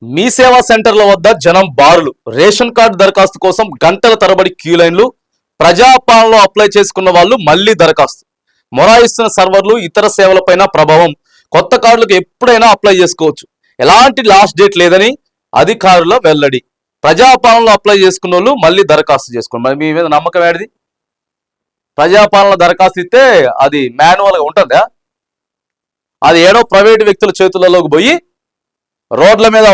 మీ సేవా సెంటర్ల వద్ద జనం బారులు, రేషన్ కార్డు దరఖాస్తు కోసం గంటల తరబడి క్యూ లైన్లు, ప్రజాపాలనలో అప్లై చేసుకున్న వాళ్ళు మళ్లీ దరఖాస్తు, మొరాయిస్తున్న సర్వర్లు, ఇతర సేవలపైన ప్రభావం. కొత్త కార్డులకు ఎప్పుడైనా అప్లై చేసుకోవచ్చు, ఎలాంటి లాస్ట్ డేట్ లేదని అధికారుల వెల్లడి. ప్రజాపాలనలో అప్లై చేసుకున్న వాళ్ళు మళ్ళీ దరఖాస్తు చేసుకోండి. మరి మీ మీద నమ్మకం ఏడిది? ప్రజాపాలన దరఖాస్తు ఇస్తే అది మాన్యువల్గా ఉంటుందా? అది ఏడో ప్రైవేటు వ్యక్తుల చేతులలోకి పోయి రోడ్ల మీద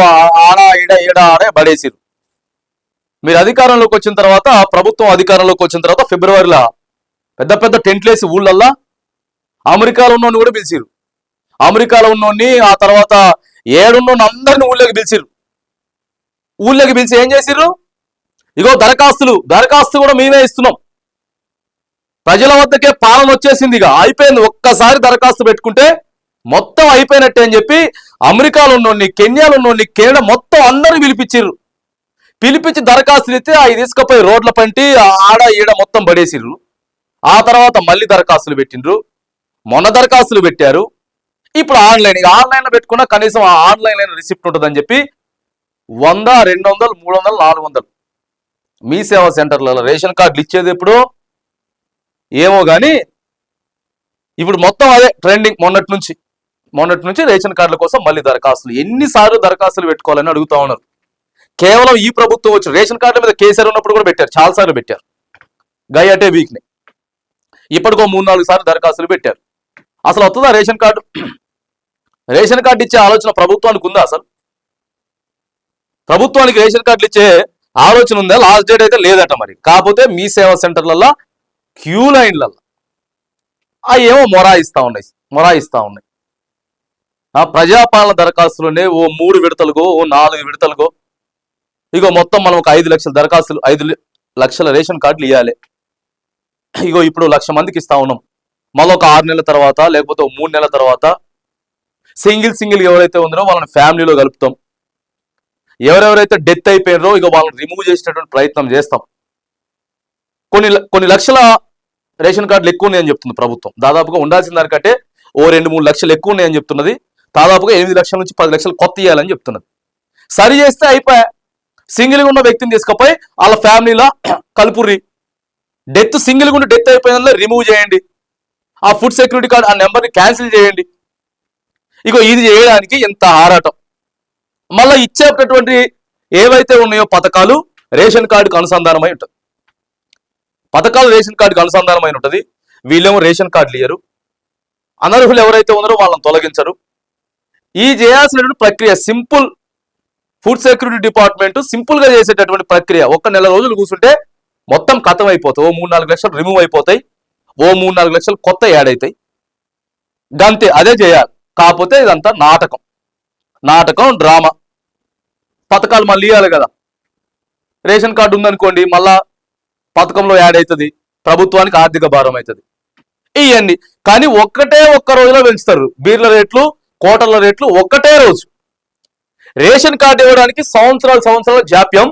ఆడ ఈడ ఆడే పడేసిరు. మీరు అధికారంలోకి వచ్చిన తర్వాత, ప్రభుత్వం అధికారంలోకి వచ్చిన తర్వాత ఫిబ్రవరిలో పెద్ద పెద్ద టెంట్లేసి ఊళ్ళల్లా అమెరికాలో ఉన్నోని కూడా పిలిచిరు. అమెరికాలో ఉన్నోని, ఆ తర్వాత ఏడున్నోని అందరిని ఊళ్ళోకి పిలిచిరు. ఊళ్ళోకి పిలిచి ఏం చేసిర్రు? ఇగో దరఖాస్తు కూడా మేమే ఇస్తున్నాం, ప్రజల వద్దకే పాలన వచ్చేసింది, ఇక అయిపోయింది, ఒక్కసారి దరఖాస్తు పెట్టుకుంటే మొత్తం అయిపోయినట్టే అని చెప్పి అమెరికాలో ఉన్నోని, కెన్యాలో ఉన్నోని, కెనడా మొత్తం అందరూ పిలిపించి దరఖాస్తులు ఇస్తే అవి తీసుకుపోయి రోడ్ల పంటి ఆడ ఈడ మొత్తం పడేసిర్రు. ఆ తర్వాత మళ్ళీ దరఖాస్తులు పెట్టిండ్రు, మొన్న దరఖాస్తులు పెట్టారు. ఇప్పుడు ఆన్లైన్లో పెట్టుకున్నా కనీసం ఆ ఆన్లైన్ రిసిప్ట్ ఉంటుందని చెప్పి 100, 200, 300, 400 మీ సేవా సెంటర్లలో రేషన్ కార్డులు ఇచ్చేది ఎప్పుడు ఏమో కానీ ఇప్పుడు మొత్తం అదే ట్రెండింగ్. మొన్నటి నుంచి రేషన్ కార్డుల కోసం మళ్ళీ దరఖాస్తులు. ఎన్నిసార్లు దరఖాస్తులు పెట్టుకోవాలని అడుగుతా ఉన్నారు. కేవలం ఈ ప్రభుత్వం వచ్చి రేషన్ కార్డుల మీద కేసీఆర్ ఉన్నప్పుడు కూడా పెట్టారు, చాలాసార్లు పెట్టారు. గయటే వీక్ని ఇప్పటికో 3-4 సార్లు దరఖాస్తులు పెట్టారు. అసలు వస్తుందా రేషన్ కార్డు? రేషన్ కార్డు ఇచ్చే ఆలోచన ప్రభుత్వానికి ఉందా? అసలు ప్రభుత్వానికి రేషన్ కార్డులు ఇచ్చే ఆలోచన ఉందా? లాస్ట్ డేట్ అయితే లేదట. మరి కాకపోతే మీ సేవా సెంటర్లలో క్యూ లైన్లలో అవి ఏమో మొరాయిస్తా ఉన్నాయి. ఆ ప్రజాపాలన దరఖాస్తులోనే ఓ 3 విడతలుగో, ఓ 4 విడతలుగో, ఇగో మొత్తం మనం ఒక 5 లక్షల దరఖాస్తులు, 5 లక్షల రేషన్ కార్డులు ఇవ్వాలి. ఇగో ఇప్పుడు 1,00,000 మందికి ఇస్తా ఉన్నాం. మళ్ళీ ఒక 6 నెలల తర్వాత, లేకపోతే 3 నెలల తర్వాత సింగిల్ ఎవరైతే ఉందో వాళ్ళని ఫ్యామిలీలో కలుపుతాం. ఎవరెవరైతే డెత్ అయిపోయినారో ఇక వాళ్ళని రిమూవ్ చేసేటటువంటి ప్రయత్నం చేస్తాం. కొన్ని లక్షల రేషన్ కార్డులు ఎక్కువ ఉన్నాయని చెప్తుంది ప్రభుత్వం. దాదాపుగా ఉండాల్సిన దానికంటే ఓ 2-3 లక్షలు ఎక్కువ ఉన్నాయని చెప్తున్నది. దాదాపుగా 8 లక్షల నుంచి 10 లక్షలు కొత్త ఇవ్వాలని చెప్తున్నది. సరి చేస్తే అయిపోయా, సింగిల్గా ఉన్న వ్యక్తిని తీసుకుపోయి వాళ్ళ ఫ్యామిలీలో కలుపుర్రి. సింగిల్గా ఉండి డెత్ అయిపోయిన రిమూవ్ చేయండి. ఆ ఫుడ్ సెక్యూరిటీ కార్డు, ఆ నెంబర్ని క్యాన్సిల్ చేయండి. ఇగో ఇది చేయడానికి ఎంత ఆరాటం. మళ్ళీ ఇచ్చేటటువంటి ఏవైతే ఉన్నాయో పథకాలు రేషన్ కార్డుకు అనుసంధానమై ఉంటుంది. ఉంటుంది. వీళ్ళేమో రేషన్ కార్డులు ఇయ్యరు. అనర్హులు ఎవరైతే ఉన్నారో వాళ్ళని తొలగించరు. ఈ చేయాల్సినటువంటి ప్రక్రియ simple. Food security department simple గా చేసేటటువంటి ప్రక్రియ. 1 నెల రోజులు కూర్చుంటే మొత్తం ఖతం అయిపోతాయి. ఓ 3-4 లక్షలు రిమూవ్ అయిపోతాయి, ఓ 3-4 లక్షలు కొత్త యాడ్ అవుతాయి. గంతే, అదే చేయాలి. కాకపోతే ఇదంతా నాటకం, డ్రామా. పథకాలు మళ్ళీ ఇవ్వాలి కదా. రేషన్ కార్డు ఉందనుకోండి, మళ్ళా పథకంలో యాడ్ అవుతుంది, ప్రభుత్వానికి ఆర్థిక భారం అవుతుంది. ఇవన్నీ కానీ ఒక్క రోజులో పెంచుతారు. బీర్ల రేట్లు, కోటర్ల రేట్లు ఒక్కటే రోజు. రేషన్ కార్డు ఇవ్వడానికి సంవత్సరాల జాప్యం.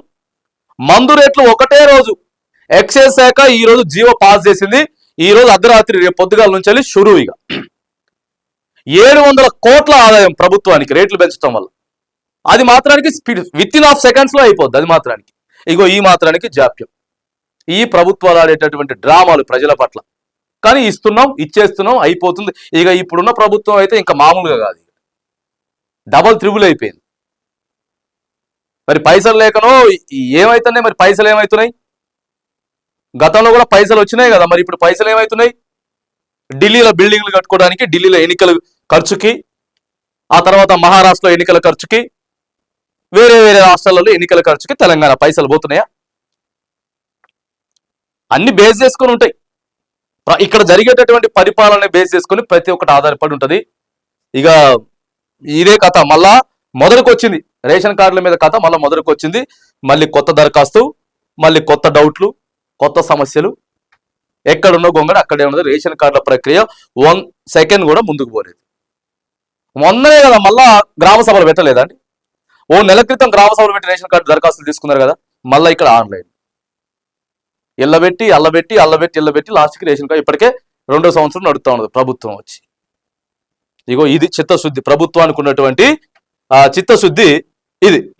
మందు రేట్లు ఒకటే రోజు. ఎక్సైజ్ శాఖ ఈ రోజు జీవో పాస్ చేసింది. ఈ రోజు అర్ధరాత్రి, రేపు పొద్దుగాల నుంచి వెళ్ళి షురువుగా 700 కోట్ల ఆదాయం ప్రభుత్వానికి రేట్లు పెంచడం వల్ల. అది మాత్రానికి విత్ ఇన్ సెకండ్స్ లో అయిపోద్ది. అది మాత్రానికి ఇగో ఈ మాత్రానికి జాప్యం. ఈ ప్రభుత్వాలు ఆడేటటువంటి డ్రామాలు ప్రజల పట్ల. కానీ ఇచ్చేస్తున్నాం, అయిపోతుంది. ఇక ఇప్పుడున్న ప్రభుత్వం అయితే ఇంకా మామూలుగా కాదు, డబల్ త్రిబుల్ అయిపోయింది. మరి పైసలు లేకనో ఏమైతున్నాయి? మరి పైసలు ఏమవుతున్నాయి? గతంలో కూడా పైసలు వచ్చినాయి కదా, మరి ఇప్పుడు పైసలు ఏమవుతున్నాయి? ఢిల్లీలో బిల్డింగ్లు కట్టుకోవడానికి, ఢిల్లీలో ఎన్నికల ఖర్చుకి, ఆ తర్వాత మహారాష్ట్రలో ఎన్నికల ఖర్చుకి, వేరే రాష్ట్రాలలో ఎన్నికల ఖర్చుకి తెలంగాణ పైసలు పోతున్నాయా? అన్ని బేస్ చేసుకొని ఉంటాయి. ఇక్కడ జరిగేటటువంటి పరిపాలన బేస్ చేసుకుని ప్రతి ఒక్కటి ఆధారపడి ఉంటుంది. ఇక ఇదే కథ మళ్ళా మొదలుకు వచ్చింది. రేషన్ కార్డుల మీద కథ మళ్ళీ మొదలుకు వచ్చింది. మళ్ళీ కొత్త దరఖాస్తు, మళ్ళీ కొత్త డౌట్లు, కొత్త సమస్యలు. ఎక్కడున్న గొంగడ అక్కడే ఉన్నది. రేషన్ కార్డుల ప్రక్రియ 1 సెకండ్ కూడా ముందుకు పోలేదు. మొన్ననే కదా మళ్ళా గ్రామ సభలు పెట్టలేదండి. ఓ నెల క్రితం గ్రామ సభలు పెట్టి రేషన్ కార్డు దరఖాస్తులు తీసుకున్నారు కదా. మళ్ళీ ఇక్కడ ఆన్లైన్ అల్లబెట్టి లాస్ట్కి రేషన్ కార్డు ఇప్పటికే 2వ సంవత్సరం నడుస్తూ ఉన్నది ప్రభుత్వం వచ్చి. ఇగో ఇది చిత్తశుద్ధి. ప్రభుత్వానికి ఉన్నటువంటి చిత్తశుద్ధి ఇది